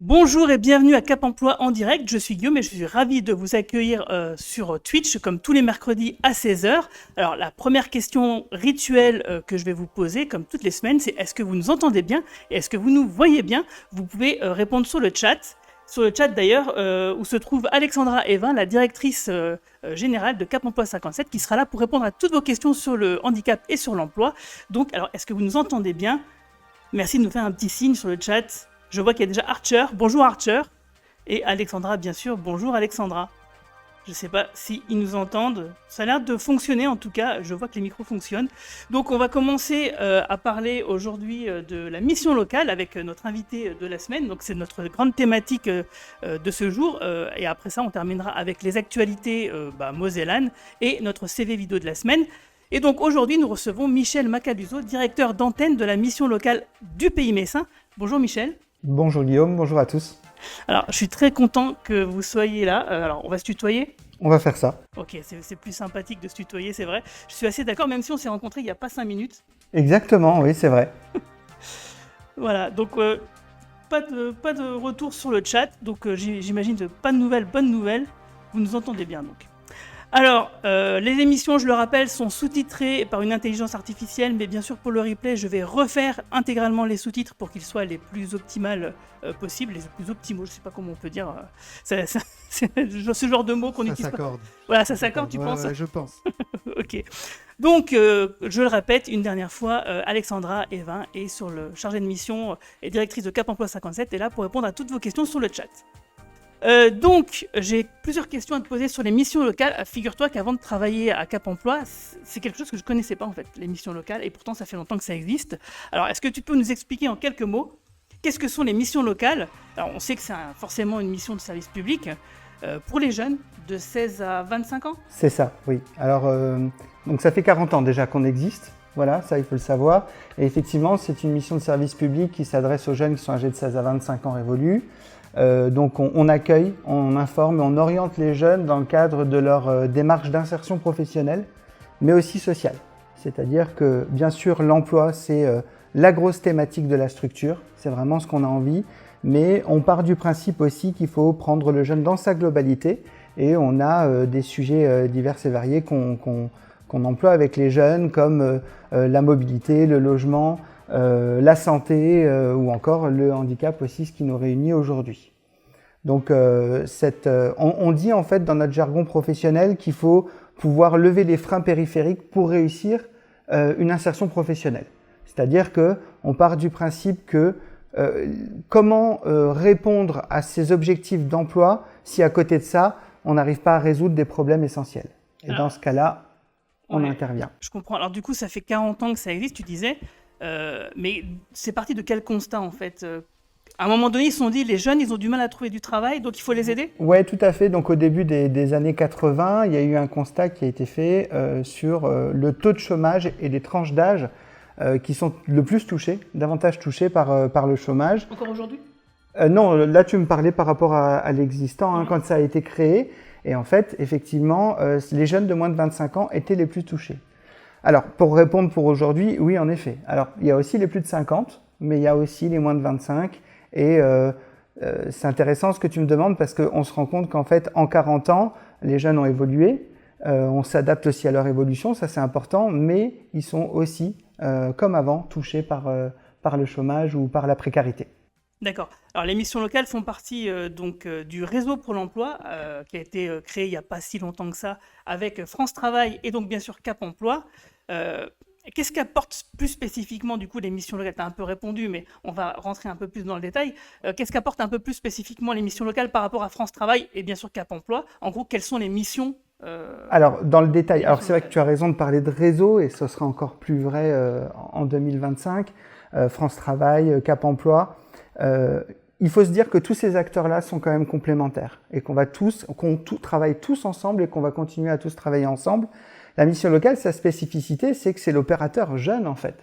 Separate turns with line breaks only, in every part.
Bonjour et bienvenue à Cap Emploi en direct. Je suis Guillaume et je suis ravi de vous accueillir sur Twitch comme tous les mercredis à 16 heures. Alors la première question rituelle que je vais vous poser comme toutes les semaines, c'est est-ce que vous nous entendez bien et est-ce que vous nous voyez bien? Vous pouvez répondre sur le chat. Sur le chat d'ailleurs où se trouve Alexandra Evin, la directrice générale de Cap Emploi 57 qui sera là pour répondre à toutes vos questions sur le handicap et sur l'emploi. Donc alors est-ce que vous nous entendez bien? Merci de nous faire un petit signe sur le chat. Je vois qu'il y a déjà Archer. Bonjour Archer. Et Alexandra, bien sûr. Bonjour Alexandra. Je ne sais pas s'ils nous entendent. Ça a l'air de fonctionner en tout cas. Je vois que les micros fonctionnent. Donc on va commencer à parler aujourd'hui de la mission locale avec notre invité de la semaine. Donc c'est notre grande thématique de ce jour. Et après ça, on terminera avec les actualités Mosellane et notre CV vidéo de la semaine. Et donc aujourd'hui, nous recevons Michel Macaluso, directeur d'antenne de la mission locale du Pays Messin. Bonjour Michel.
Bonjour Guillaume, bonjour à tous.
Alors, je suis très content que vous soyez là. Alors, on va se tutoyer?
On va faire ça.
Ok, c'est plus sympathique de se tutoyer, c'est vrai. Je suis assez d'accord, même si on s'est rencontrés il n'y a pas 5 minutes.
Exactement, oui, c'est vrai.
Voilà, donc pas de retour sur le chat. Donc j'imagine pas de nouvelles, bonnes nouvelles. Vous nous entendez bien donc. Alors, les émissions, je le rappelle, sont sous-titrées par une intelligence artificielle, mais bien sûr pour le replay, je vais refaire intégralement les sous-titres pour qu'ils soient les plus optimales possibles, les plus optimaux, je sais pas comment on peut dire. C'est ce genre de mots qu'on utilise.
Ça s'accorde.
Voilà, ça s'accorde, tu penses?
Ouais, je pense.
Ok. Donc, je le répète une dernière fois, Alexandra Evin est sur le chargé de mission et directrice de Cap Emploi 57 est là pour répondre à toutes vos questions sur le chat. Donc, j'ai plusieurs questions à te poser sur les missions locales. Figure-toi qu'avant de travailler à Cap Emploi, c'est quelque chose que je connaissais pas en fait, les missions locales, et pourtant ça fait longtemps que ça existe. Alors, est-ce que tu peux nous expliquer en quelques mots qu'est-ce que sont les missions locales? Alors, on sait que c'est forcément une mission de service public pour les jeunes de 16 à 25 ans.
C'est ça, oui. Alors, donc ça fait 40 ans déjà qu'on existe, voilà, ça il faut le savoir. Et effectivement, c'est une mission de service public qui s'adresse aux jeunes qui sont âgés de 16 à 25 ans révolus. Donc on accueille, on informe et on oriente les jeunes dans le cadre de leur démarche d'insertion professionnelle, mais aussi sociale. C'est-à-dire que bien sûr l'emploi c'est la grosse thématique de la structure, c'est vraiment ce qu'on a envie, mais on part du principe aussi qu'il faut prendre le jeune dans sa globalité et on a des sujets divers et variés qu'on emploie avec les jeunes comme la mobilité, le logement, la santé ou encore le handicap aussi, ce qui nous réunit aujourd'hui. Donc on dit en fait dans notre jargon professionnel qu'il faut pouvoir lever les freins périphériques pour réussir une insertion professionnelle. C'est-à-dire qu'on part du principe que comment répondre à ces objectifs d'emploi si à côté de ça, on n'arrive pas à résoudre des problèmes essentiels. Et dans ce cas-là, on intervient.
Je comprends. Alors du coup, ça fait 40 ans que ça existe, tu disais. Mais c'est parti de quel constat en fait? À un moment donné, ils se sont dit, les jeunes, ils ont du mal à trouver du travail, donc il faut les aider?
Oui, tout à fait. Donc au début des années 80, il y a eu un constat qui a été fait sur le taux de chômage et les tranches d'âge qui sont le plus touchées, davantage touchées par le chômage.
Encore aujourd'hui?
Non, là tu me parlais par rapport à l'existant, quand ça a été créé. Et en fait, effectivement, les jeunes de moins de 25 ans étaient les plus touchés. Alors, pour répondre pour aujourd'hui, oui, en effet. Alors, il y a aussi les plus de 50, mais il y a aussi les moins de 25. Et c'est intéressant ce que tu me demandes parce qu'on se rend compte qu'en fait, en 40 ans, les jeunes ont évolué. On s'adapte aussi à leur évolution, ça c'est important, mais ils sont aussi, comme avant, touchés par le chômage ou par la précarité.
D'accord. Alors les missions locales font partie du réseau pour l'emploi qui a été créé il n'y a pas si longtemps que ça avec France Travail et donc bien sûr Cap Emploi. Qu'est-ce qu'apportent plus spécifiquement du coup les missions locales? Tu as un peu répondu, mais on va rentrer un peu plus dans le détail. Qu'est-ce qu'apportent un peu plus spécifiquement les missions locales par rapport à France Travail et bien sûr Cap Emploi? En gros, quelles sont les missions
Alors, dans le détail, alors c'est vrai que tu as raison de parler de réseau et ce sera encore plus vrai en 2025. France Travail, Cap Emploi. Il faut se dire que tous ces acteurs-là sont quand même complémentaires et qu'on travaille tous ensemble et qu'on va continuer à tous travailler ensemble. La mission locale, sa spécificité, c'est que c'est l'opérateur jeune en fait.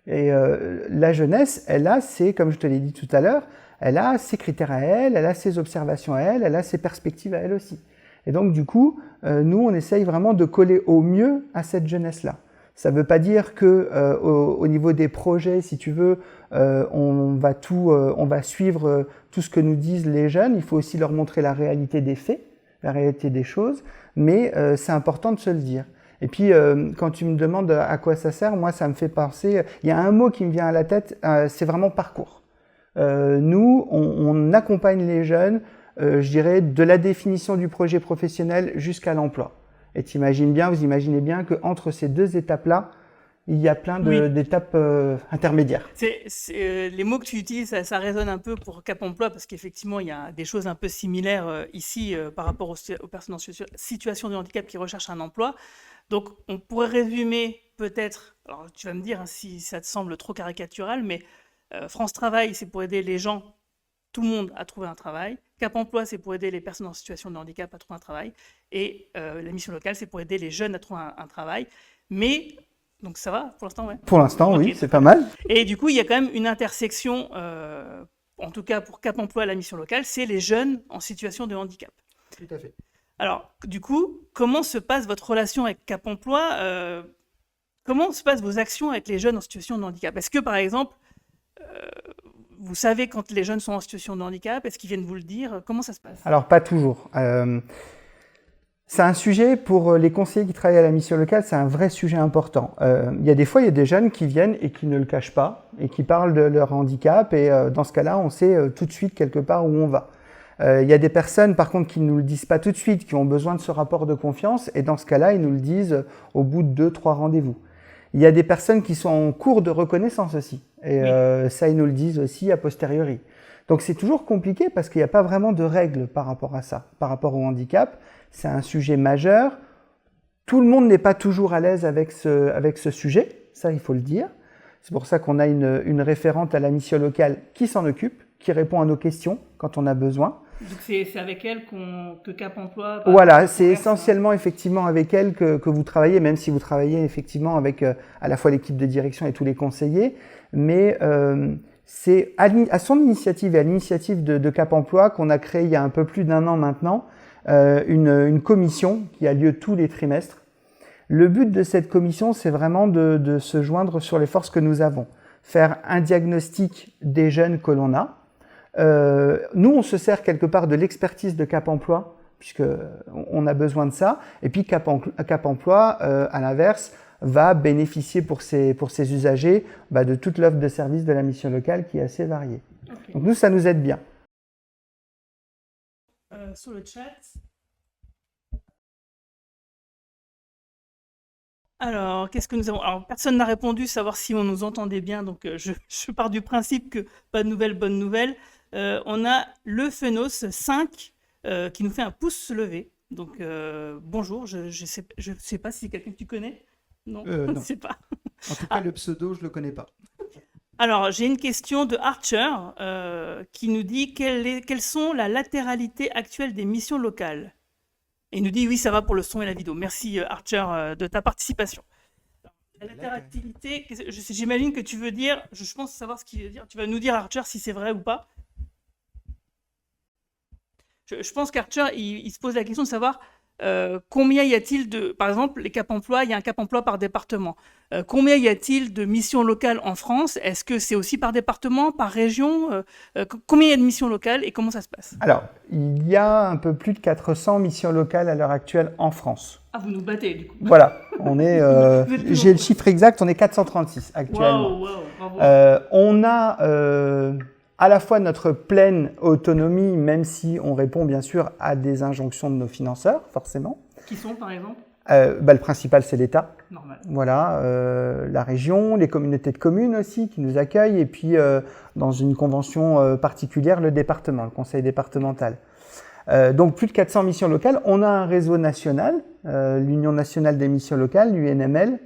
Et la jeunesse, elle a comme je te l'ai dit tout à l'heure, elle a ses critères à elle, elle a ses observations à elle, elle a ses perspectives à elle aussi. Et donc du coup, nous, on essaye vraiment de coller au mieux à cette jeunesse-là. Ça ne veut pas dire que au niveau des projets, si tu veux, on va suivre tout ce que nous disent les jeunes. Il faut aussi leur montrer la réalité des faits, la réalité des choses, mais c'est important de se le dire. Et puis, quand tu me demandes à quoi ça sert, moi, ça me fait penser, il y a un mot qui me vient à la tête, c'est vraiment parcours. Nous, on accompagne les jeunes, je dirais, de la définition du projet professionnel jusqu'à l'emploi. Et vous imaginez bien qu'entre ces deux étapes-là, il y a plein d'étapes intermédiaires.
Les mots que tu utilises, ça résonne un peu pour Cap Emploi, parce qu'effectivement, il y a des choses un peu similaires ici par rapport aux personnes en situation de handicap qui recherchent un emploi. Donc, on pourrait résumer peut-être, alors tu vas me dire si ça te semble trop caricatural, mais France Travail, c'est pour aider les gens, tout le monde, à trouver un travail. Cap Emploi, c'est pour aider les personnes en situation de handicap à trouver un travail. Et la mission locale, c'est pour aider les jeunes à trouver un travail. Mais, donc ça va pour l'instant, ouais.
Pour l'instant, oui, c'est pas mal.
Et du coup, il y a quand même une intersection, en tout cas pour Cap Emploi, la mission locale, c'est les jeunes en situation de handicap.
Tout à fait.
Alors, du coup, comment se passe votre relation avec Cap Emploi Comment se passent vos actions avec les jeunes en situation de handicap? Est-ce que, par exemple, vous savez quand les jeunes sont en situation de handicap? Est-ce qu'ils viennent vous le dire? Comment ça se passe?
Alors, pas toujours. C'est un sujet pour les conseillers qui travaillent à la mission locale, c'est un vrai sujet important. Il y a des jeunes qui viennent et qui ne le cachent pas et qui parlent de leur handicap et dans ce cas-là, on sait tout de suite quelque part où on va. Il y a des personnes par contre qui ne nous le disent pas tout de suite, qui ont besoin de ce rapport de confiance et dans ce cas-là, ils nous le disent au bout de 2-3 rendez-vous. Il y a des personnes qui sont en cours de reconnaissance aussi et ça, ils nous le disent aussi a posteriori. Donc c'est toujours compliqué parce qu'il n'y a pas vraiment de règles par rapport à ça, par rapport au handicap. C'est un sujet majeur. Tout le monde n'est pas toujours à l'aise avec ce sujet, ça il faut le dire. C'est pour ça qu'on a une référente à la mission locale qui s'en occupe, qui répond à nos questions quand on a besoin.
Donc c'est avec elle que Cap Emploi...
Voilà, c'est essentiellement effectivement avec elle que vous travaillez, même si vous travaillez effectivement avec à la fois l'équipe de direction et tous les conseillers. Mais c'est à son initiative et à l'initiative de Cap Emploi qu'on a créé il y a un peu plus d'1 an maintenant une commission qui a lieu tous les trimestres. Le but de cette commission, c'est vraiment de se joindre sur les forces que nous avons. Faire un diagnostic des jeunes que l'on a. Nous, on se sert quelque part de l'expertise de Cap Emploi, puisqu'on a besoin de ça. Et puis Cap Emploi, à l'inverse, va bénéficier pour ses usagers de toute l'offre de services de la mission locale qui est assez variée. Okay. Donc nous, ça nous aide bien.
Sur le chat. Alors, qu'est-ce que nous avons? Alors, personne n'a répondu, savoir si on nous entendait bien, donc je pars du principe que pas de nouvelles, bonne nouvelle. On a le Phenos 5 qui nous fait un pouce levé. Donc, bonjour, je sais pas si c'est quelqu'un que tu connais. Non, je ne sais pas.
En tout cas, le pseudo, je le connais pas.
Alors, j'ai une question de Archer qui nous dit quelles sont la latéralité actuelle des missions locales. Et il nous dit oui, ça va pour le son et la vidéo. Merci Archer de ta participation. La latéralité, j'imagine que tu veux dire, je pense savoir ce qu'il veut dire. Tu vas nous dire Archer si c'est vrai ou pas. Je pense qu'Archer, il se pose la question de savoir combien y a-t-il de, par exemple, les Cap Emploi, il y a un Cap Emploi par département. Combien y a-t-il de missions locales en France? Est-ce que c'est aussi par département, par région? Combien il y a de missions locales et comment ça se passe?
Alors, il y a un peu plus de 400 missions locales à l'heure actuelle en France.
Ah, vous nous battez du coup.
Voilà, on est, j'ai le chiffre exact, on est 436 actuellement.
Wow, bravo.
On a à la fois notre pleine autonomie, même si on répond bien sûr à des injonctions de nos financeurs, forcément.
Qui sont par exemple?
Le principal, c'est l'État.
Normal.
Voilà, la région, les communautés de communes aussi qui nous accueillent, et puis dans une convention particulière, le département, le conseil départemental. Donc plus de 400 missions locales. On a un réseau national, l'Union nationale des missions locales, l'UNML,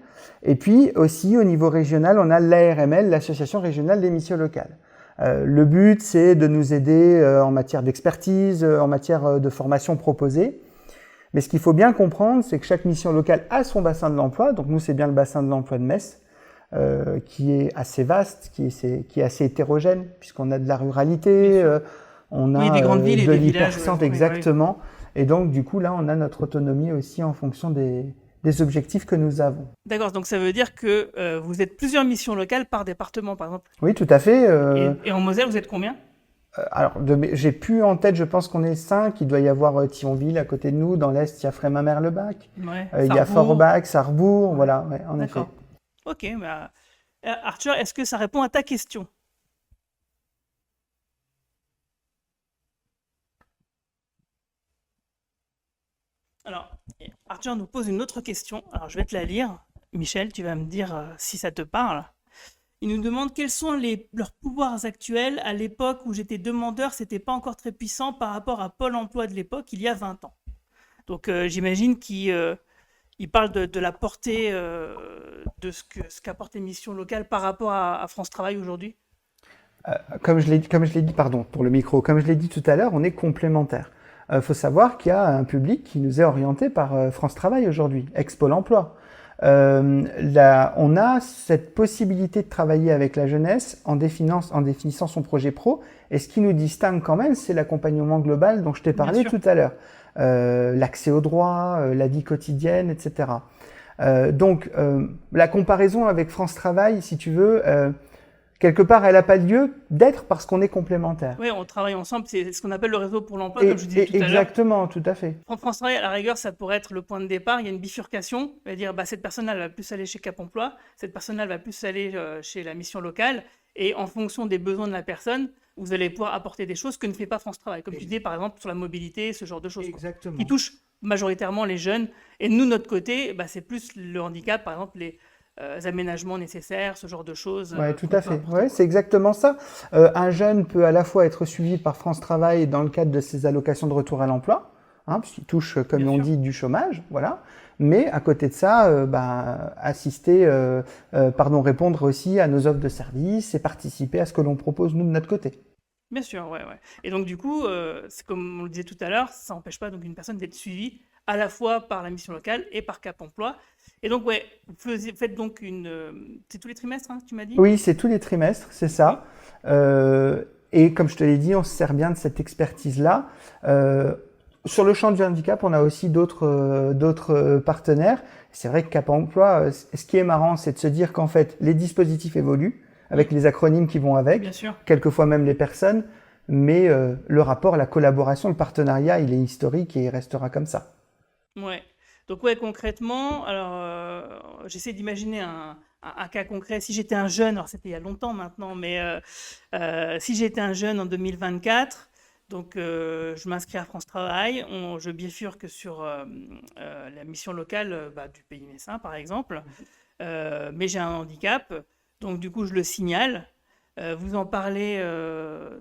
et puis aussi au niveau régional, on a l'ARML, l'Association régionale des missions locales. Le but, c'est de nous aider en matière d'expertise, en matière de formation proposée. Mais ce qu'il faut bien comprendre, c'est que chaque mission locale a son bassin de l'emploi. Donc nous, c'est bien le bassin de l'emploi de Metz, qui est assez vaste, qui est assez hétérogène, puisqu'on a de la ruralité, on a
des grandes villes et
de
des villages.
l'hypercentre, exactement. Et donc, du coup, là, on a notre autonomie aussi en fonction des des objectifs que nous avons.
D'accord, donc ça veut dire que vous êtes plusieurs missions locales par département, par exemple.
Oui, tout à fait.
Et en Moselle, vous êtes combien?
Alors, j'ai plus en tête, je pense qu'on est 5. Il doit y avoir Thionville à côté de nous. Dans l'Est, il y a Frémin-Merlebach.
Ouais,
Il y a
Sarrebourg.
Forbach, Sarrebourg. Voilà, ouais, en effet.
D'accord. Ok, bah, Arthur, est-ce que ça répond à ta question? Alors, Arthur nous pose une autre question. Alors, je vais te la lire. Michel, tu vas me dire si ça te parle. Il nous demande quels sont leurs pouvoirs actuels. À l'époque où j'étais demandeur, c'était pas encore très puissant par rapport à Pôle emploi de l'époque, il y a 20 ans. Donc, j'imagine qu'il parle de la portée de ce qu'apporte les missions locales par rapport à France Travail aujourd'hui.
Comme je l'ai dit, pardon, pour le micro, comme je l'ai dit tout à l'heure, on est complémentaires. Faut savoir qu'il y a un public qui nous est orienté par France Travail aujourd'hui, ex-Pôle emploi. On a cette possibilité de travailler avec la jeunesse en définissant son projet pro. Et ce qui nous distingue quand même, c'est l'accompagnement global dont je t'ai parlé tout à l'heure. L'accès aux droits, la vie quotidienne, etc. Donc, la comparaison avec France Travail, si tu veux, quelque part, elle n'a pas lieu d'être parce qu'on est complémentaires.
Oui, on travaille ensemble, c'est ce qu'on appelle le réseau pour l'emploi, comme je disais tout à l'heure.
Exactement, tout à fait.
France Travail, à la rigueur, ça pourrait être le point de départ. Il y a une bifurcation. On va dire, cette personne-là, elle va plus aller chez Cap Emploi, cette personne-là, elle va plus aller chez la mission locale. Et en fonction des besoins de la personne, vous allez pouvoir apporter des choses que ne fait pas France Travail. Comme tu dis, par exemple, sur la mobilité, ce genre de choses.
Exactement.
Qui touchent majoritairement les jeunes. Et nous, notre côté, c'est plus le handicap, par exemple, les aménagements nécessaires, ce genre de choses.
Oui, tout à fait. Ouais, c'est exactement ça. Un jeune peut à la fois être suivi par France Travail dans le cadre de ses allocations de retour à l'emploi, puisqu'il touche, comme on dit, du chômage, voilà. Mais à côté de ça, répondre aussi à nos offres de services et participer à ce que l'on propose nous de notre côté.
Bien sûr, ouais. Et donc du coup, c'est comme on le disait tout à l'heure, ça n'empêche pas donc une personne d'être suivie à la fois par la mission locale et par Cap Emploi. Et donc, vous faites donc c'est tous les trimestres, tu m'as dit?
Oui, c'est tous les trimestres, c'est ça. Et comme je te l'ai dit, on se sert bien de cette expertise-là. Sur le champ du handicap, on a aussi d'autres partenaires. C'est vrai que Cap Emploi, ce qui est marrant, c'est de se dire qu'en fait, les dispositifs évoluent avec les acronymes qui vont avec,
bien sûr.
Quelquefois même les personnes, mais le rapport, la collaboration, le partenariat, il est historique et il restera comme ça.
Ouais. Donc concrètement, alors j'essaie d'imaginer un cas concret. Si j'étais un jeune, alors c'était il y a longtemps maintenant, mais si j'étais un jeune en 2024, donc je m'inscris à France Travail, je bifurque sur la mission locale du Pays Messin par exemple, mais j'ai un handicap, donc du coup je le signale. Vous en parlez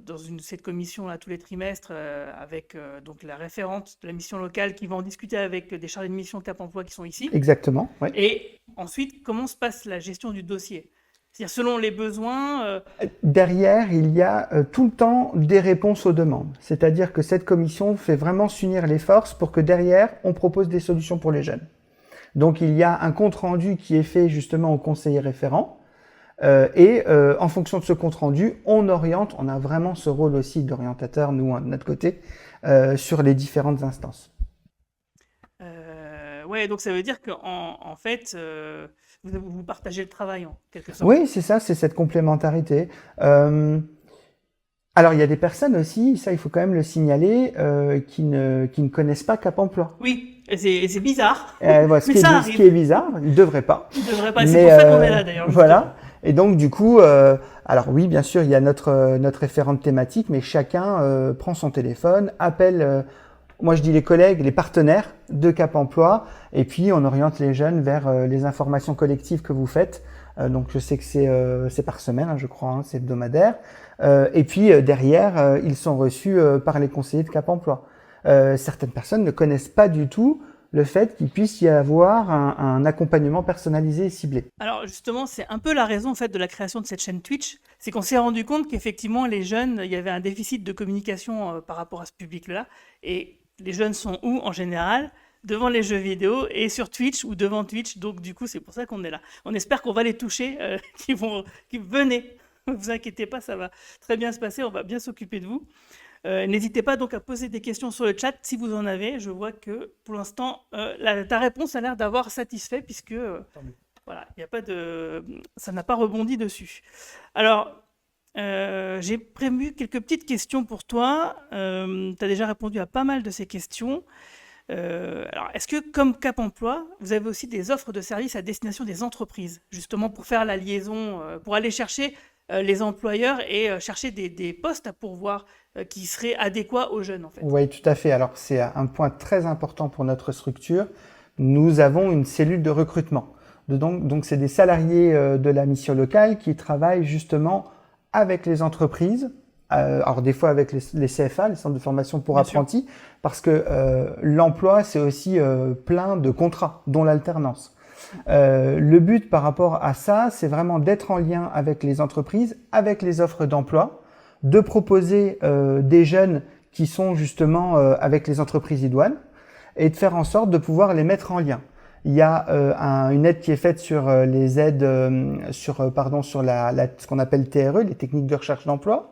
dans cette commission-là tous les trimestres avec donc la référente de la mission locale qui va en discuter avec des chargés de mission Cap Emploi qui sont ici.
Exactement. Ouais.
Et ensuite, comment se passe la gestion du dossier? C'est-à-dire selon les besoins.
Derrière, il y a tout le temps des réponses aux demandes. C'est-à-dire que cette commission fait vraiment s'unir les forces pour que derrière, on propose des solutions pour les jeunes. Donc il y a un compte-rendu qui est fait justement au conseiller référent. En fonction de ce compte-rendu, on oriente, on a vraiment ce rôle aussi d'orientateur, nous, de notre côté, sur les différentes instances.
Donc ça veut dire qu'en fait, vous partagez le travail en quelque sorte.
Oui, c'est ça, c'est cette complémentarité. Alors, il y a des personnes aussi, ça il faut quand même le signaler, qui ne connaissent pas Cap Emploi.
Oui, et c'est bizarre.
Ce qui est bizarre, ils ne devraient pas.
Ils ne devraient pas, c'est pour ça qu'on est là d'ailleurs.
Voilà. Et donc du coup, alors oui, bien sûr, il y a notre référente thématique, mais chacun prend son téléphone, appelle, moi je dis les collègues, les partenaires de Cap Emploi, et puis on oriente les jeunes vers les informations collectives que vous faites. Donc je sais que c'est par semaine, je crois, c'est hebdomadaire. Et puis derrière, ils sont reçus par les conseillers de Cap Emploi. Certaines personnes ne connaissent pas du tout le fait qu'il puisse y avoir un accompagnement personnalisé et ciblé.
Alors justement, c'est un peu la raison en fait de la création de cette chaîne Twitch, c'est qu'on s'est rendu compte qu'effectivement les jeunes, il y avait un déficit de communication par rapport à ce public-là, et les jeunes sont où en général? Devant les jeux vidéo et sur Twitch ou devant Twitch, donc du coup c'est pour ça qu'on est là. On espère qu'on va les toucher, qui venez. Ne vous inquiétez pas, ça va très bien se passer, on va bien s'occuper de vous. N'hésitez pas donc à poser des questions sur le chat si vous en avez. Je vois que pour l'instant, ta réponse a l'air d'avoir satisfait puisque voilà, y a pas de, ça n'a pas rebondi dessus. Alors, j'ai prévu quelques petites questions pour toi. Tu as déjà répondu à pas mal de ces questions. Alors, est-ce que, comme Cap Emploi, vous avez aussi des offres de services à destination des entreprises, justement pour faire la liaison, pour aller chercher les employeurs et chercher des postes à pourvoir qui seraient adéquats aux jeunes, en fait?
Oui, tout à fait. Alors, c'est un point très important pour notre structure. Nous avons une cellule de recrutement. Donc c'est des salariés de la mission locale qui travaillent justement avec les entreprises, alors des fois avec les CFA, les centres de formation pour
Bien
apprentis, parce que l'emploi, c'est aussi plein de contrats, dont l'alternance. Le but par rapport à ça, c'est vraiment d'être en lien avec les entreprises, avec les offres d'emploi, de proposer des jeunes qui sont justement avec les entreprises idoines et de faire en sorte de pouvoir les mettre en lien. Il y a une aide qui est faite sur les aides, sur ce qu'on appelle TRE, les techniques de recherche d'emploi.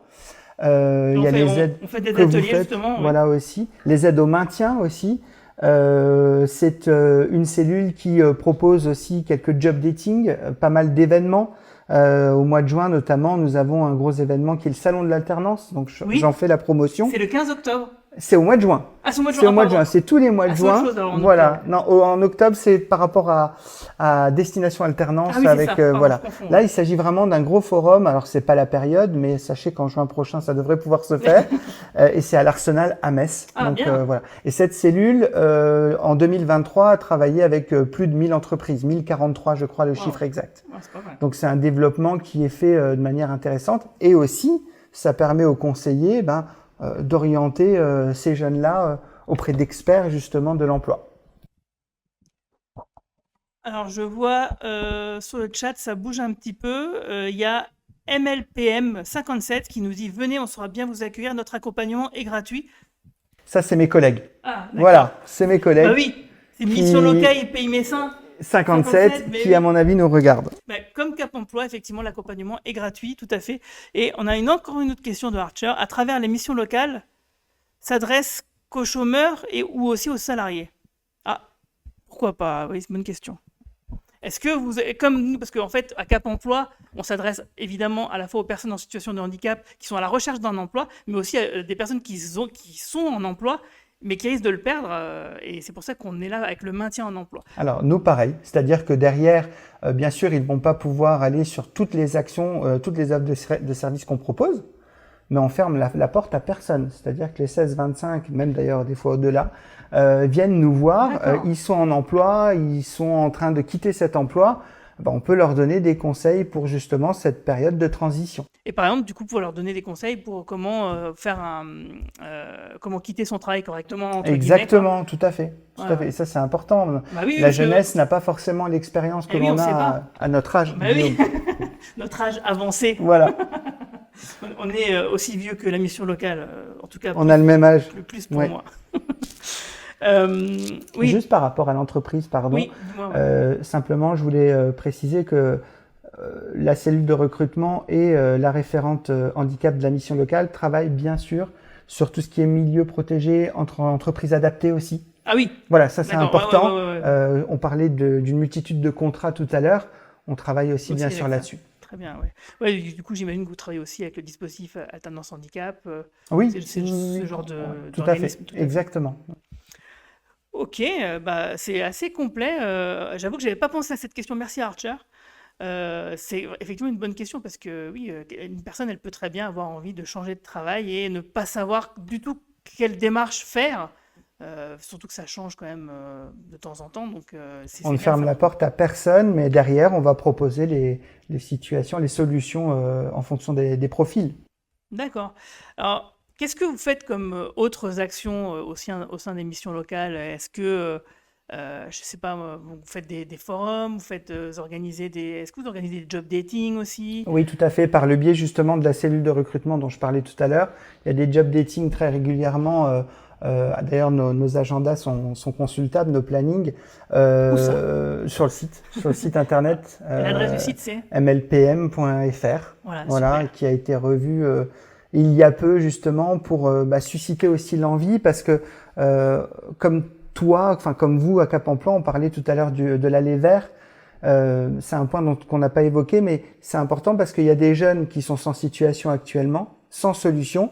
Il y a les aides
on fait des
que vous
ateliers,
faites,
justement. Oui.
voilà aussi. Les aides au maintien aussi. C'est une cellule qui propose aussi quelques job dating, pas mal d'événements. Au mois de juin notamment, nous avons un gros événement qui est le Salon de l'alternance. Donc
Oui.
j'en fais la promotion.
C'est le 15 octobre.
C'est au mois de juin.
Ah, c'est au mois de
C'est
juin.
au mois de
pardon.
juin. C'est tous les mois de
Ah, c'est autre
juin.
chose, alors, en
Voilà.
octobre.
Non, en octobre, c'est par rapport à destination alternance
Ah oui, c'est
avec
ça. Pardon,
voilà.
je confonds.
Là, il s'agit vraiment d'un gros forum. Alors, c'est pas la période, mais sachez qu'en juin prochain, ça devrait pouvoir se faire. Et c'est à l'Arsenal à Metz.
Ah,
Donc
bien.
voilà. Et cette cellule, en 2023, a travaillé avec plus de 1000 entreprises, 1043, je crois, le
Wow.
chiffre exact.
Ah, c'est pas mal.
Donc c'est un développement qui est fait de manière intéressante et aussi ça permet aux conseillers d'orienter ces jeunes-là auprès d'experts justement de l'emploi.
Alors, je vois sur le chat, ça bouge un petit peu. Il y a MLPM57 qui nous dit: Venez, on saura bien vous accueillir. Notre accompagnement est gratuit.
Ça c'est mes collègues.
Ah, d'accord.
Voilà, c'est mes collègues.
Bah oui, c'est Mission Locale et Pays Messin.
57
mais
qui
oui.
à mon avis nous regardent.
Bah, comme Cap Emploi, effectivement, l'accompagnement est gratuit, tout à fait. Et on a encore une autre question de Archer. À travers les missions locales, s'adresse qu'aux chômeurs ou aussi aux salariés? Ah, pourquoi pas? Oui, c'est une bonne question. Est-ce que vous, comme nous, parce qu'en fait, à Cap Emploi, on s'adresse évidemment à la fois aux personnes en situation de handicap qui sont à la recherche d'un emploi, mais aussi à des personnes qui sont en emploi, mais qui risquent de le perdre. Et c'est pour ça qu'on est là avec le maintien en emploi.
Alors nous pareil, c'est-à-dire que derrière, bien sûr, ils vont pas pouvoir aller sur toutes les actions, toutes les offres de services qu'on propose, mais on ferme la porte à personne. C'est-à-dire que les 16-25, même d'ailleurs des fois au-delà, viennent nous voir, ils sont en emploi, ils sont en train de quitter cet emploi, on peut leur donner des conseils pour justement cette période de transition.
Et par exemple, du coup, pour leur donner des conseils pour comment comment quitter son travail correctement, entre
Exactement, tout à fait. Tout
Voilà.
à fait. Et ça, c'est important.
Bah oui,
La
parce que-
jeunesse n'a pas forcément l'expérience que
Eh oui, on
l'on
sait
a
pas.
à notre âge.
Bah oui,
Guillaume.
notre âge avancé.
Voilà,
On est aussi vieux que la mission locale, en tout cas
on a le même âge.
plus pour
Ouais.
moi. Oui,
Juste par rapport à l'entreprise, pardon.
oui, dis-moi, ouais.
Simplement, je voulais préciser que la cellule de recrutement et la référente handicap de la mission locale travaillent bien sûr sur tout ce qui est milieu protégé, entre entreprises adaptées aussi.
Ah oui,
Voilà, ça c'est
D'accord,
important.
ouais.
On parlait d'une multitude de contrats tout à l'heure. On travaille aussi bien
Aussi
sûr
avec ça.
là-dessus.
Très bien, ouais. Ouais, du coup, j'imagine que vous travaillez aussi avec le dispositif alternance handicap.
Oui,
C'est ce
oui,
genre de
tout à fait,
d'organisme, tout à fait.
exactement.
Ok, c'est assez complet. J'avoue que j'avais pas pensé à cette question. Merci Archer. C'est effectivement une bonne question parce que oui, une personne, elle peut très bien avoir envie de changer de travail et ne pas savoir du tout quelle démarche faire. Surtout que ça change quand même de temps en temps. Donc,
On ne
bien
ferme
ça.
la porte à personne, mais derrière, on va proposer les situations, les solutions en fonction des profils.
D'accord. Alors, qu'est-ce que vous faites comme autres actions au sein des missions locales? Est-ce que, je sais pas, vous faites des forums, vous faites est-ce que vous organisez des job dating aussi?
Oui, tout à fait. Par le biais justement de la cellule de recrutement dont je parlais tout à l'heure, il y a des job dating très régulièrement D'ailleurs, nos agendas sont consultables, nos plannings, sur le site internet.
L'adresse du site, c'est
mlpm.fr, voilà, qui a été revu il y a peu justement pour susciter aussi l'envie, parce que comme toi, enfin comme vous à Cap Emploi, on parlait tout à l'heure de l'aller vert. C'est un point qu'on n'a pas évoqué, mais c'est important parce qu'il y a des jeunes qui sont sans situation actuellement, sans solution,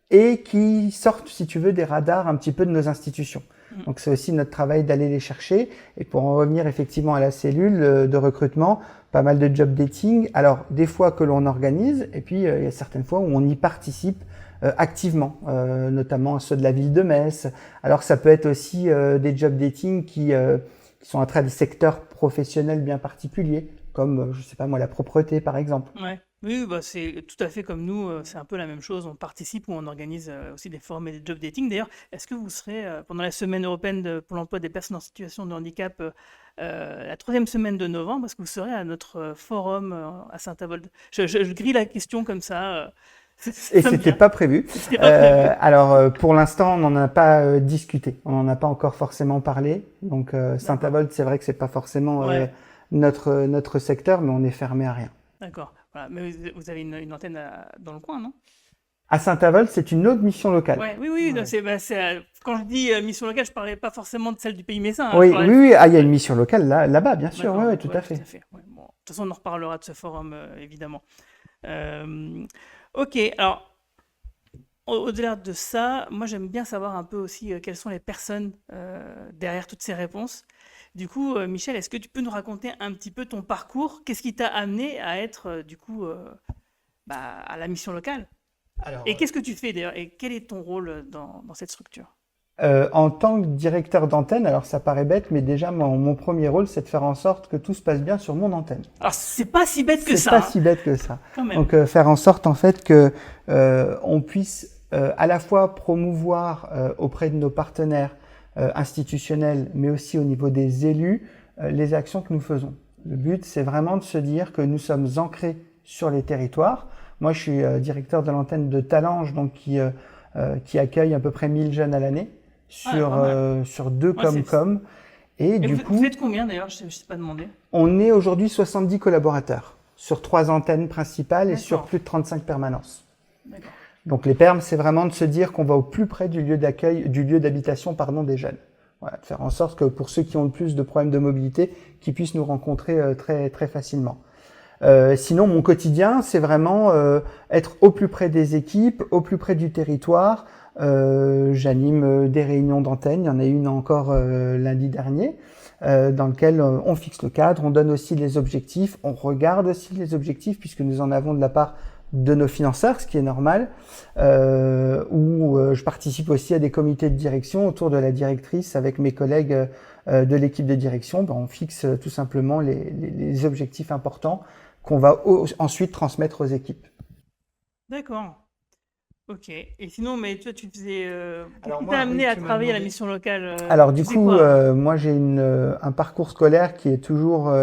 et qui sortent, si tu veux, des radars un petit peu de nos institutions. Donc c'est aussi notre travail d'aller les chercher. Et pour en revenir effectivement à la cellule de recrutement, pas mal de job dating. Alors des fois que l'on organise, et puis il y a certaines fois où on y participe activement, notamment ceux de la ville de Metz. Alors ça peut être aussi des job dating qui sont à travers des secteurs professionnels bien particuliers, comme, je sais pas moi, la propreté par exemple.
Ouais. Oui, bah c'est tout à fait comme nous, c'est un peu la même chose. On participe ou on organise aussi des forums et des job dating. D'ailleurs, est-ce que vous serez, pendant la semaine européenne pour l'emploi des personnes en situation de handicap, la 3e semaine de novembre, est-ce que vous serez à notre forum à Saint-Avold? Je grille la question comme ça.
Et c'était pas prévu.
C'était pas prévu.
Alors pour l'instant, on n'en a pas discuté. On n'en a pas encore forcément parlé. Donc Saint-Avold, c'est vrai que c'est pas forcément notre secteur, mais on est fermé à rien.
D'accord. Voilà. Mais vous avez une antenne dans le coin, non?
À Saint-Avold, c'est une autre mission locale.
Ouais, oui. Ouais. Quand je dis mission locale, je parlais pas forcément de celle du Pays Messin.
Oui. Ah, il y a une mission locale là-bas, bien sûr. Oui, tout à fait.
Ouais, bon, de toute façon, on en reparlera de ce forum, évidemment. Ok, alors, au-delà de ça, moi, j'aime bien savoir un peu aussi quelles sont les personnes derrière toutes ces réponses. Du coup, Michel, est-ce que tu peux nous raconter un petit peu ton parcours? Qu'est-ce qui t'a amené à être, à la mission locale? Et qu'est-ce que tu fais d'ailleurs? Et quel est ton rôle dans cette structure?
En tant que directeur d'antenne, alors ça paraît bête, mais déjà mon premier rôle, c'est de faire en sorte que tout se passe bien sur mon antenne.
Alors, c'est pas si bête que ça.
C'est pas si bête que ça.
Quand même.
Donc faire en sorte en fait que on puisse à la fois promouvoir auprès de nos partenaires institutionnels, mais aussi au niveau des élus, les actions que nous faisons. Le but, c'est vraiment de se dire que nous sommes ancrés sur les territoires. Moi, je suis directeur de l'antenne de Talange, donc qui accueille à peu près 1000 jeunes à l'année sur 2 Comcom. Et du coup,
vous êtes combien d'ailleurs? Je ne sais pas demander.
On est aujourd'hui 70 collaborateurs sur 3 antennes principales et sur plus de 35 permanences.
D'accord.
Donc les permes, c'est vraiment de se dire qu'on va au plus près du lieu d'accueil, du lieu d'habitation, des jeunes. Voilà, de faire en sorte que pour ceux qui ont le plus de problèmes de mobilité, qu'ils puissent nous rencontrer très très facilement. Sinon, mon quotidien, c'est vraiment être au plus près des équipes, au plus près du territoire. J'anime des réunions d'antenne. Il y en a une encore lundi dernier, dans lequel on fixe le cadre, on donne aussi les objectifs, on regarde aussi les objectifs puisque nous en avons de la part de nos financeurs, ce qui est normal, où je participe aussi à des comités de direction autour de la directrice avec mes collègues de l'équipe de direction. On fixe tout simplement les objectifs importants qu'on va ensuite transmettre aux équipes.
D'accord. Ok. Et sinon, mais toi, tu faisais. Qu'est-ce qui
moi,
t'a amené
oui,
à
tu m'as
travailler à la
demandé.
mission locale?
Alors
tu
du
faisais
coup,
quoi?
moi j'ai un parcours scolaire qui est toujours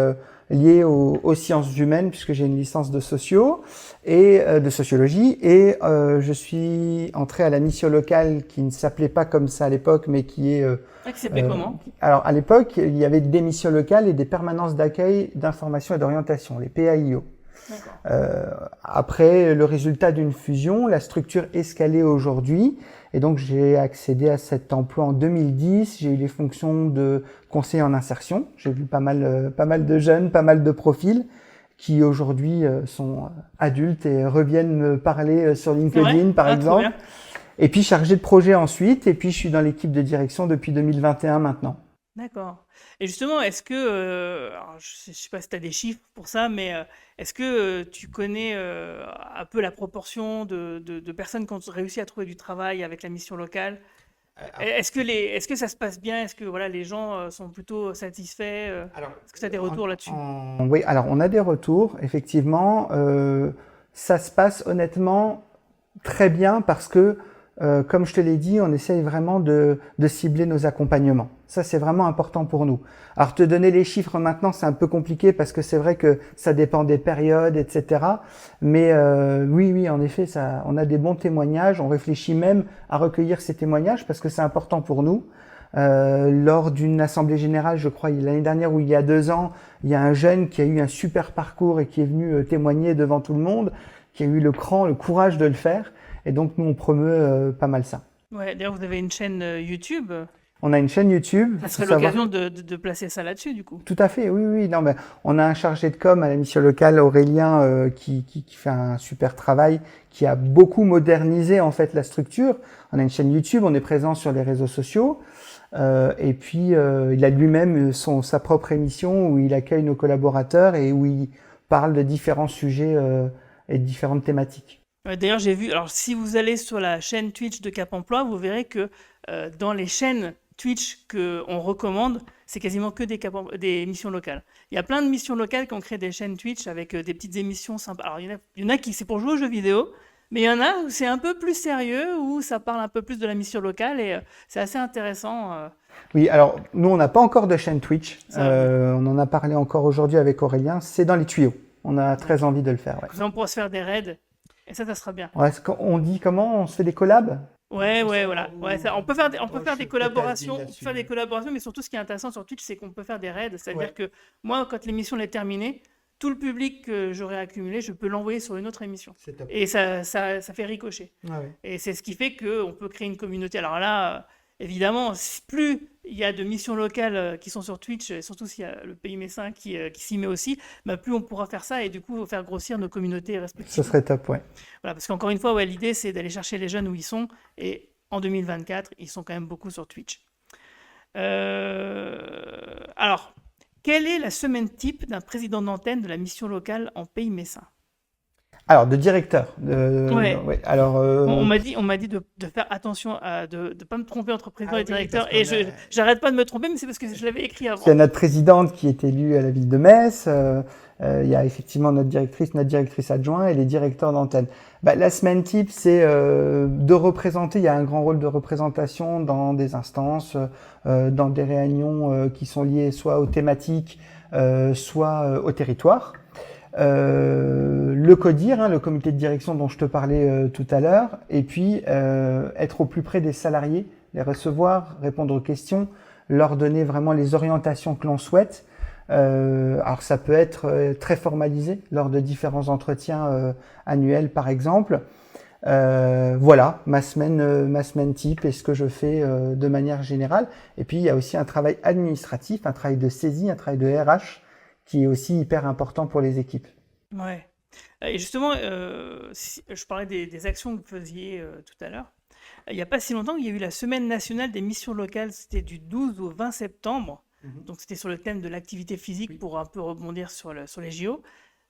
lié aux sciences humaines puisque j'ai une licence de socio et de sociologie et je suis entré à la mission locale qui ne s'appelait pas comme ça à l'époque mais qui est
Qui s'appelait comment?
alors à l'époque il y avait des missions locales et des permanences d'accueil d'information et d'orientation, les PAIO. Après le résultat d'une fusion, la structure est escalée aujourd'hui et donc j'ai accédé à cet emploi en 2010. J'ai eu les fonctions de conseiller en insertion. J'ai vu pas mal de jeunes, pas mal de profils qui aujourd'hui sont adultes et reviennent me parler sur LinkedIn par exemple. Et puis chargé de projet ensuite et puis je suis dans l'équipe de direction depuis 2021 maintenant.
D'accord. Et justement, est-ce que, alors, je ne sais pas si tu as des chiffres pour ça, mais est-ce que tu connais un peu la proportion de personnes qui ont réussi à trouver du travail avec la mission locale? Est-ce que ça se passe bien? Est-ce que voilà, les gens sont plutôt satisfaits? Est-ce que tu as des retours là-dessus?
Oui, alors on a des retours, effectivement. Ça se passe honnêtement très bien parce que comme je te l'ai dit, on essaye vraiment de cibler nos accompagnements. Ça, c'est vraiment important pour nous. Alors, te donner les chiffres maintenant, c'est un peu compliqué parce que c'est vrai que ça dépend des périodes, etc. Mais oui, en effet, on a des bons témoignages. On réfléchit même à recueillir ces témoignages parce que c'est important pour nous. Lors d'une assemblée générale, je crois, l'année dernière ou il y a 2 ans, il y a un jeune qui a eu un super parcours et qui est venu témoigner devant tout le monde, qui a eu le courage de le faire. Et donc, nous, on promeut pas mal ça.
Ouais, d'ailleurs, vous avez une chaîne YouTube.
On a une chaîne YouTube.
Ça serait l'occasion de placer ça là-dessus, du coup.
Tout à fait, oui. Non, mais on a un chargé de com à la mission locale, Aurélien, qui fait un super travail, qui a beaucoup modernisé en fait la structure. On a une chaîne YouTube, on est présent sur les réseaux sociaux. Et puis, il a lui-même sa propre émission où il accueille nos collaborateurs et où il parle de différents sujets et de différentes thématiques.
D'ailleurs, j'ai vu, alors si vous allez sur la chaîne Twitch de Cap Emploi, vous verrez que dans les chaînes Twitch qu'on recommande, c'est quasiment que des missions locales. Il y a plein de missions locales qui ont créé des chaînes Twitch avec des petites émissions sympas. Alors, il y en a qui c'est pour jouer aux jeux vidéo, mais il y en a où c'est un peu plus sérieux, où ça parle un peu plus de la mission locale et c'est assez intéressant.
Oui, alors nous, on n'a pas encore de chaîne Twitch. On en a parlé encore aujourd'hui avec Aurélien. C'est dans les tuyaux. On a très envie de le faire. Ouais.
On pourra se faire des raids et ça sera bien.
Ouais, on dit comment? On se fait des collabs?
Ouais, voilà. Ouais, on peut faire des collaborations, mais surtout ce qui est intéressant sur Twitch, c'est qu'on peut faire des raids. C'est-à-dire que moi, quand l'émission est terminée, tout le public que j'aurai accumulé, je peux l'envoyer sur une autre émission. Et ça fait ricocher.
Ah ouais.
Et c'est ce qui fait qu'on peut créer une communauté. Alors là, évidemment, plus il y a de missions locales qui sont sur Twitch, et surtout s'il y a le pays messin qui s'y met aussi, plus on pourra faire ça et du coup faire grossir nos communautés respectives.
Ce serait top, ouais.
Voilà, parce qu'encore une fois, l'idée c'est d'aller chercher les jeunes où ils sont et en 2024, ils sont quand même beaucoup sur Twitch. Alors, quelle est la semaine type d'un président d'antenne de la mission locale en pays messin?
Alors, de directeur.
Ouais.
Alors,
on m'a dit de faire attention de ne pas me tromper entre président et directeur. Et j'arrête pas de me tromper, mais c'est parce que je l'avais écrit avant.
Il y a notre présidente qui est élue à la ville de Metz. Il y a effectivement notre directrice adjointe et les directeurs d'antenne. La semaine type, c'est de représenter. Il y a un grand rôle de représentation dans des instances, dans des réunions qui sont liées soit aux thématiques, soit au territoire. Le CODIR, le comité de direction dont je te parlais tout à l'heure, et puis être au plus près des salariés, les recevoir, répondre aux questions, leur donner vraiment les orientations que l'on souhaite. Alors ça peut être très formalisé lors de différents entretiens annuels par exemple. Voilà ma semaine type et ce que je fais de manière générale. Et puis il y a aussi un travail administratif, un travail de saisie, un travail de RH qui est aussi hyper important pour les équipes.
Ouais. Et justement, je parlais des actions que vous faisiez tout à l'heure. Il n'y a pas si longtemps, il y a eu la Semaine nationale des missions locales. C'était du 12 au 20 septembre. Donc, c'était sur le thème de l'activité physique pour un peu rebondir sur les JO.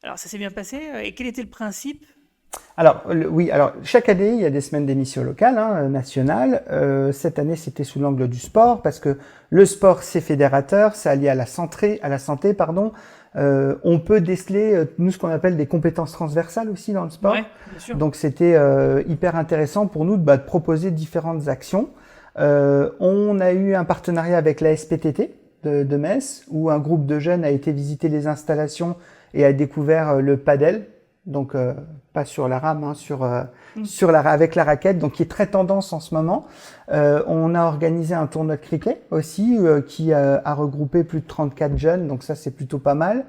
Alors, ça s'est bien passé. Et quel était le principe?
Alors, alors chaque année, il y a des semaines d'émissions locales, nationales. Cette année, c'était sous l'angle du sport, parce que le sport, c'est fédérateur, c'est allié à la santé, on peut déceler, nous, ce qu'on appelle des compétences transversales aussi dans le sport.
Ouais, bien sûr.
Donc, c'était hyper intéressant pour nous de proposer différentes actions. On a eu un partenariat avec la SPTT de Metz, où un groupe de jeunes a été visiter les installations et a découvert le padel. Donc pas sur la rame, avec la raquette, donc qui est très tendance en ce moment. On a organisé un tournoi de cricket aussi qui a regroupé plus de 34 jeunes, donc ça c'est plutôt pas mal.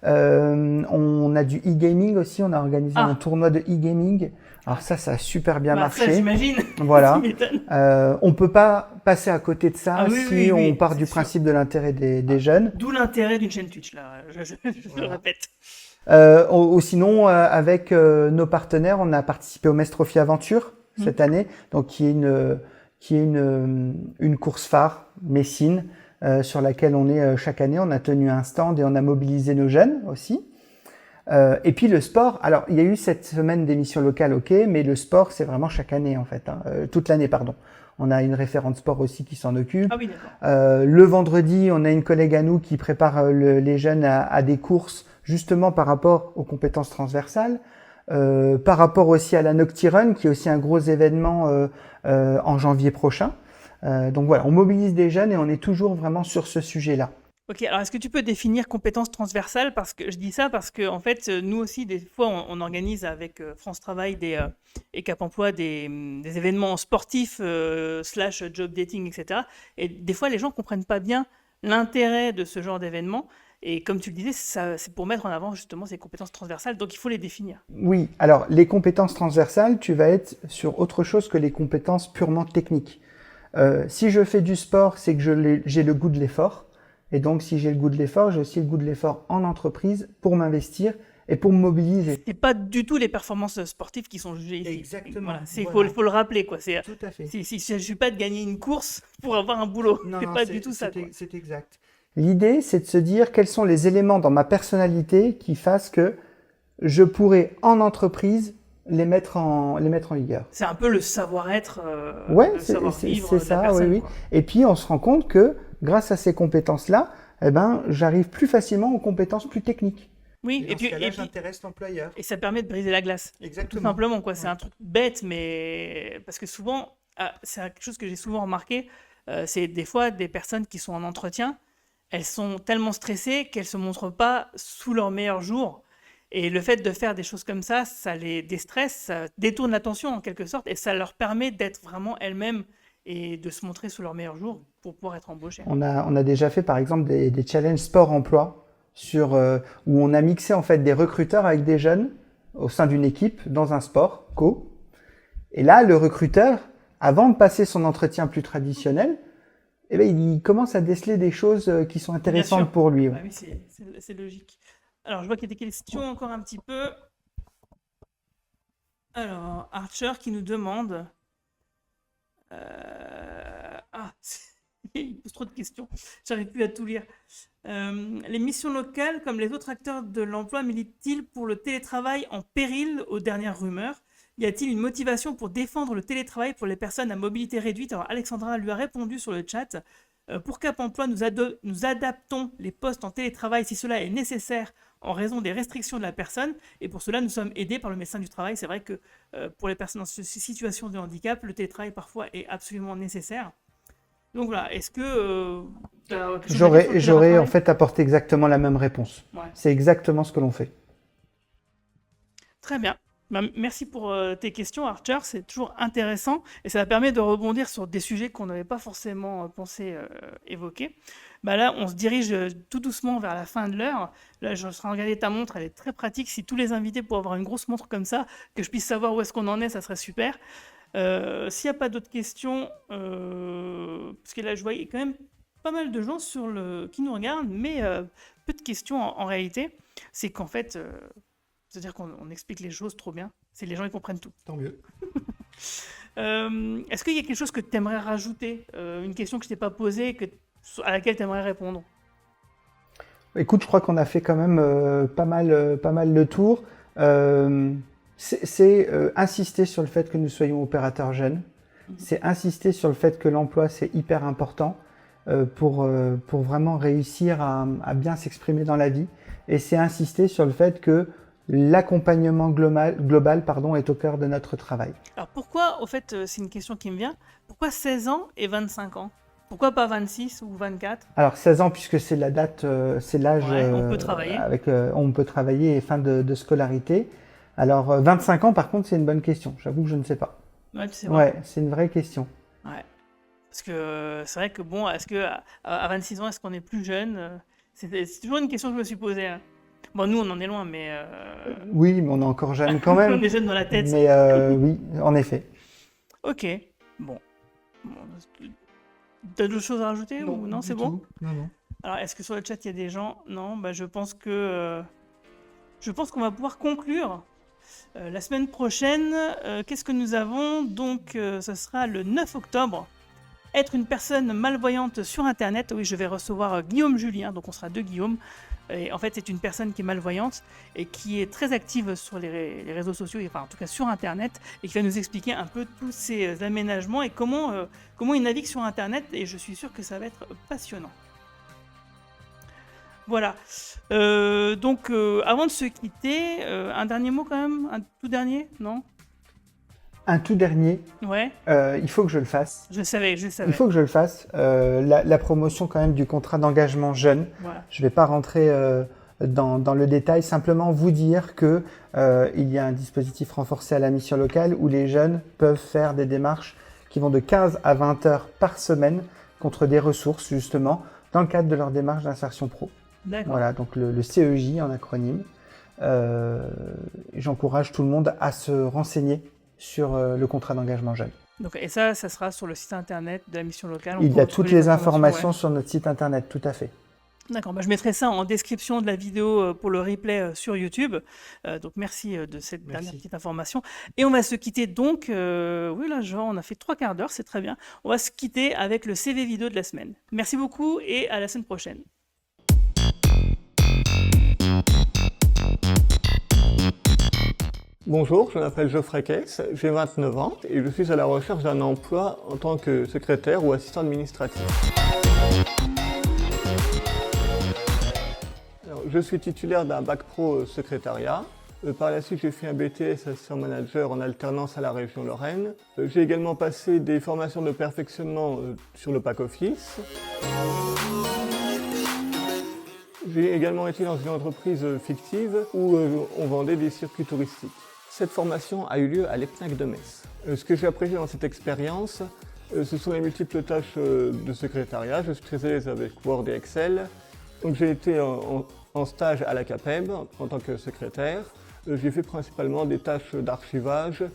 On a du e-gaming aussi, on a organisé un tournoi de e-gaming. Alors ça a super bien marché.
Ça, j'imagine.
Voilà. On peut pas passer à côté de ça si on part du principe de l'intérêt des jeunes.
D'où l'intérêt d'une chaîne Twitch là, je le répète.
Sinon, avec nos partenaires, on a participé au Metz Trophy Aventure cette année, donc qui est une course phare messine sur laquelle on est chaque année. On a tenu un stand et on a mobilisé nos jeunes aussi. Et puis le sport. Alors, il y a eu cette semaine d'émissions locales, ok, mais le sport, c'est vraiment chaque année en fait, toute l'année, pardon. On a une référente sport aussi qui s'en occupe.
Ah oui, d'accord.
Le vendredi, on a une collègue à nous qui prépare les jeunes à des courses justement par rapport aux compétences transversales. par rapport aussi à la Noctirun, qui est aussi un gros événement en janvier prochain. Donc voilà, on mobilise des jeunes et on est toujours vraiment sur ce sujet-là.
Ok, alors est-ce que tu peux définir compétences transversales? Parce que je dis ça parce que en fait, nous aussi, des fois, on organise avec France Travail et Cap Emploi des événements sportifs slash job dating, etc. Et des fois, les gens comprennent pas bien l'intérêt de ce genre d'événement. Et comme tu le disais, c'est pour mettre en avant justement ces compétences transversales, donc il faut les définir.
Oui, alors les compétences transversales, tu vas être sur autre chose que les compétences purement techniques. Si je fais du sport, c'est que j'ai le goût de l'effort. Et donc, si j'ai le goût de l'effort, j'ai aussi le goût de l'effort en entreprise pour m'investir et pour me mobiliser.
C'est pas du tout les performances sportives qui sont jugées ici.
Exactement.
Voilà,
Voilà.
faut le rappeler, quoi.
Tout à fait.
Si je ne suis pas de gagner une course pour avoir un boulot,
Non,
c'est
non,
pas du tout ça, quoi.
c'est exact. L'idée, c'est de se dire quels sont les éléments dans ma personnalité qui fassent que je pourrais en entreprise les mettre en vigueur.
C'est un peu le savoir-être,
Ouais,
le savoir-vivre
c'est
de la
ça,
personne,
oui, oui.
quoi.
Et puis on se rend compte que grâce à ces compétences-là, eh ben, j'arrive plus facilement aux compétences plus techniques.
Oui,
Et dans ce cas-là, j'intéresse l'employeur.
et ça permet de briser la glace. Tout
Exactement.
simplement, quoi. C'est
Ouais.
un truc bête, mais parce que souvent, c'est quelque chose que j'ai souvent remarqué, c'est des fois des personnes qui sont en entretien, elles sont tellement stressées qu'elles se montrent pas sous leur meilleur jour. Et le fait de faire des choses comme ça les déstresse, ça détourne l'attention en quelque sorte, et ça leur permet d'être vraiment elles-mêmes et de se montrer sous leur meilleur jour pour pouvoir être embauchées.
On a déjà fait par exemple des challenges sport-emploi où on a mixé en fait des recruteurs avec des jeunes au sein d'une équipe dans un sport co. Et là, le recruteur, avant de passer son entretien plus traditionnel, eh ben, il commence à déceler des choses qui sont
Bien
intéressantes
sûr.
pour lui.
Bah oui, c'est logique. Alors, je vois qu'il y a des questions encore un petit peu. Alors, Archer qui nous demande. Ah, il pose trop de questions. J'arrive plus à tout lire. Les missions locales, comme les autres acteurs de l'emploi, militent-ils pour le télétravail en péril aux dernières rumeurs? Y a-t-il une motivation pour défendre le télétravail pour les personnes à mobilité réduite? Alors, Alexandra lui a répondu sur le chat. Pour Cap Emploi, nous adaptons les postes en télétravail si cela est nécessaire en raison des restrictions de la personne. Et pour cela, nous sommes aidés par le médecin du travail. C'est vrai que pour les personnes en situation de handicap, le télétravail parfois est absolument nécessaire. Donc voilà, est-ce que tu as quelque chose à dire sur le
J'aurais en
télétravail?
fait apporté exactement la même réponse.
Ouais.
C'est exactement ce que l'on fait.
Très bien. Bah, merci pour tes questions, Archer. C'est toujours intéressant et ça permet de rebondir sur des sujets qu'on n'avait pas forcément pensé évoquer. Bah là, on se dirige tout doucement vers la fin de l'heure. Là, je serais regardé ta montre, elle est très pratique. Si tous les invités pouvaient avoir une grosse montre comme ça, que je puisse savoir où est-ce qu'on en est, ça serait super. S'il n'y a pas d'autres questions, parce que là, je vois qu'il y a quand même pas mal de gens qui nous regardent, mais peu de questions en réalité. C'est qu'en fait, c'est-à-dire qu'on explique les choses trop bien. Les gens, ils comprennent tout.
Tant mieux.
Est-ce qu'il y a quelque chose que tu aimerais rajouter? Une question que je t'ai pas posée, à laquelle tu aimerais répondre?
Écoute, je crois qu'on a fait quand même pas mal le tour. C'est insister sur le fait que nous soyons opérateurs jeunes. C'est insister sur le fait que l'emploi, c'est hyper important pour vraiment réussir à bien s'exprimer dans la vie. Et c'est insister sur le fait que l'accompagnement global est au cœur de notre travail.
Alors pourquoi, au fait, c'est une question qui me vient, pourquoi 16 ans et 25 ans? Pourquoi pas 26 ou 24?
Alors 16 ans, puisque c'est la date, c'est l'âge
Ouais, on peut travailler.
on peut travailler et fin de scolarité. Alors 25 ans, par contre, c'est une bonne question. J'avoue que je ne sais pas.
Ouais, c'est vrai.
Ouais, c'est une vraie question.
Ouais. Parce que c'est vrai que bon, est-ce que à 26 ans, est-ce qu'on est plus jeune? C'est toujours une question que je me suis posée, hein. Bon, nous, on en est loin, mais
Oui, mais on est encore jeune quand même.
on est jeunes dans la tête.
Mais oui, en effet.
Ok, bon. T'as d'autres choses à rajouter ou non, c'est bon?
Non, non.
Alors, est-ce que sur le chat, il y a des gens? Non, bah, je pense qu'on va pouvoir conclure. La semaine prochaine, qu'est-ce que nous avons? Donc, ce sera le 9 octobre. Être une personne malvoyante sur Internet. Oui, je vais recevoir Guillaume Julien, donc on sera deux Guillaume. Et en fait, c'est une personne qui est malvoyante et qui est très active sur les réseaux sociaux, enfin en tout cas sur Internet, et qui va nous expliquer un peu tous ces aménagements et comment il navigue sur Internet. Et je suis sûr que ça va être passionnant. Voilà. Donc, avant de se quitter, un dernier mot quand même? Un tout dernier? Non?
Un tout dernier,
Ouais,
il faut que je le fasse.
je savais.
Il faut que je le fasse. La promotion quand même du contrat d'engagement jeune.
Voilà.
Je ne vais pas rentrer dans le détail, simplement vous dire que il y a un dispositif renforcé à la mission locale où les jeunes peuvent faire des démarches qui vont de 15 à 20 heures par semaine contre des ressources justement dans le cadre de leur démarche d'insertion pro.
D'accord.
Voilà, donc le CEJ en acronyme. J'encourage tout le monde à se renseigner sur le contrat d'engagement jeune.
Donc, et ça sera sur le site internet de la mission locale. On
Il y
pourra
a
trouver
toutes les informations
ouais.
sur notre site internet, tout à fait.
D'accord, bah, je mettrai ça en description de la vidéo pour le replay sur YouTube. Donc merci de cette dernière petite information. Et on va se quitter donc, oui là genre on a fait 3 quarts d'heure, c'est très bien. On va se quitter avec le CV vidéo de la semaine. Merci beaucoup et à la semaine prochaine.
Bonjour, je m'appelle Geoffrey Kess, j'ai 29 ans et je suis à la recherche d'un emploi en tant que secrétaire ou assistant administratif. Alors, je suis titulaire d'un bac pro secrétariat. Par la suite, j'ai fait un BTS assistant manager en alternance à la région Lorraine. J'ai également passé des formations de perfectionnement sur le pack office. J'ai également été dans une entreprise fictive où on vendait des circuits touristiques. Cette formation a eu lieu à l'EPNAC de Metz. Ce que j'ai apprécié dans cette expérience, ce sont les multiples tâches de secrétariat. Je suis très à l'aise avec Word et Excel. Donc j'ai été en stage à la CAPEB en tant que secrétaire. J'ai fait principalement des tâches d'archivage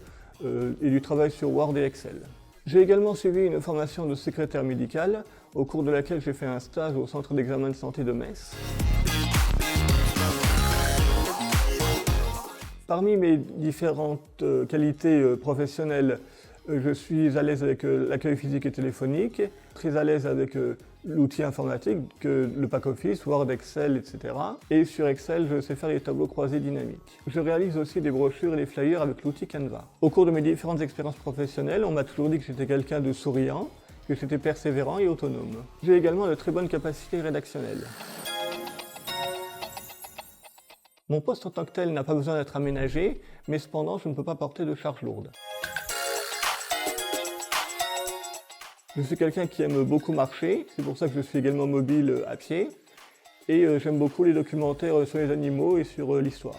et du travail sur Word et Excel. J'ai également suivi une formation de secrétaire médical, au cours de laquelle j'ai fait un stage au centre d'examen de santé de Metz. Parmi mes différentes qualités professionnelles, je suis à l'aise avec l'accueil physique et téléphonique, très à l'aise avec l'outil informatique, le pack office, Word, Excel, etc. Et sur Excel, je sais faire des tableaux croisés dynamiques. Je réalise aussi des brochures et des flyers avec l'outil Canva. Au cours de mes différentes expériences professionnelles, on m'a toujours dit que j'étais quelqu'un de souriant, que j'étais persévérant et autonome. J'ai également de très bonnes capacités rédactionnelles. Mon poste en tant que tel n'a pas besoin d'être aménagé, mais cependant je ne peux pas porter de charges lourdes. Je suis quelqu'un qui aime beaucoup marcher, c'est pour ça que je suis également mobile à pied, et j'aime beaucoup les documentaires sur les animaux et sur l'histoire.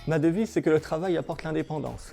Ma devise, c'est que le travail apporte l'indépendance.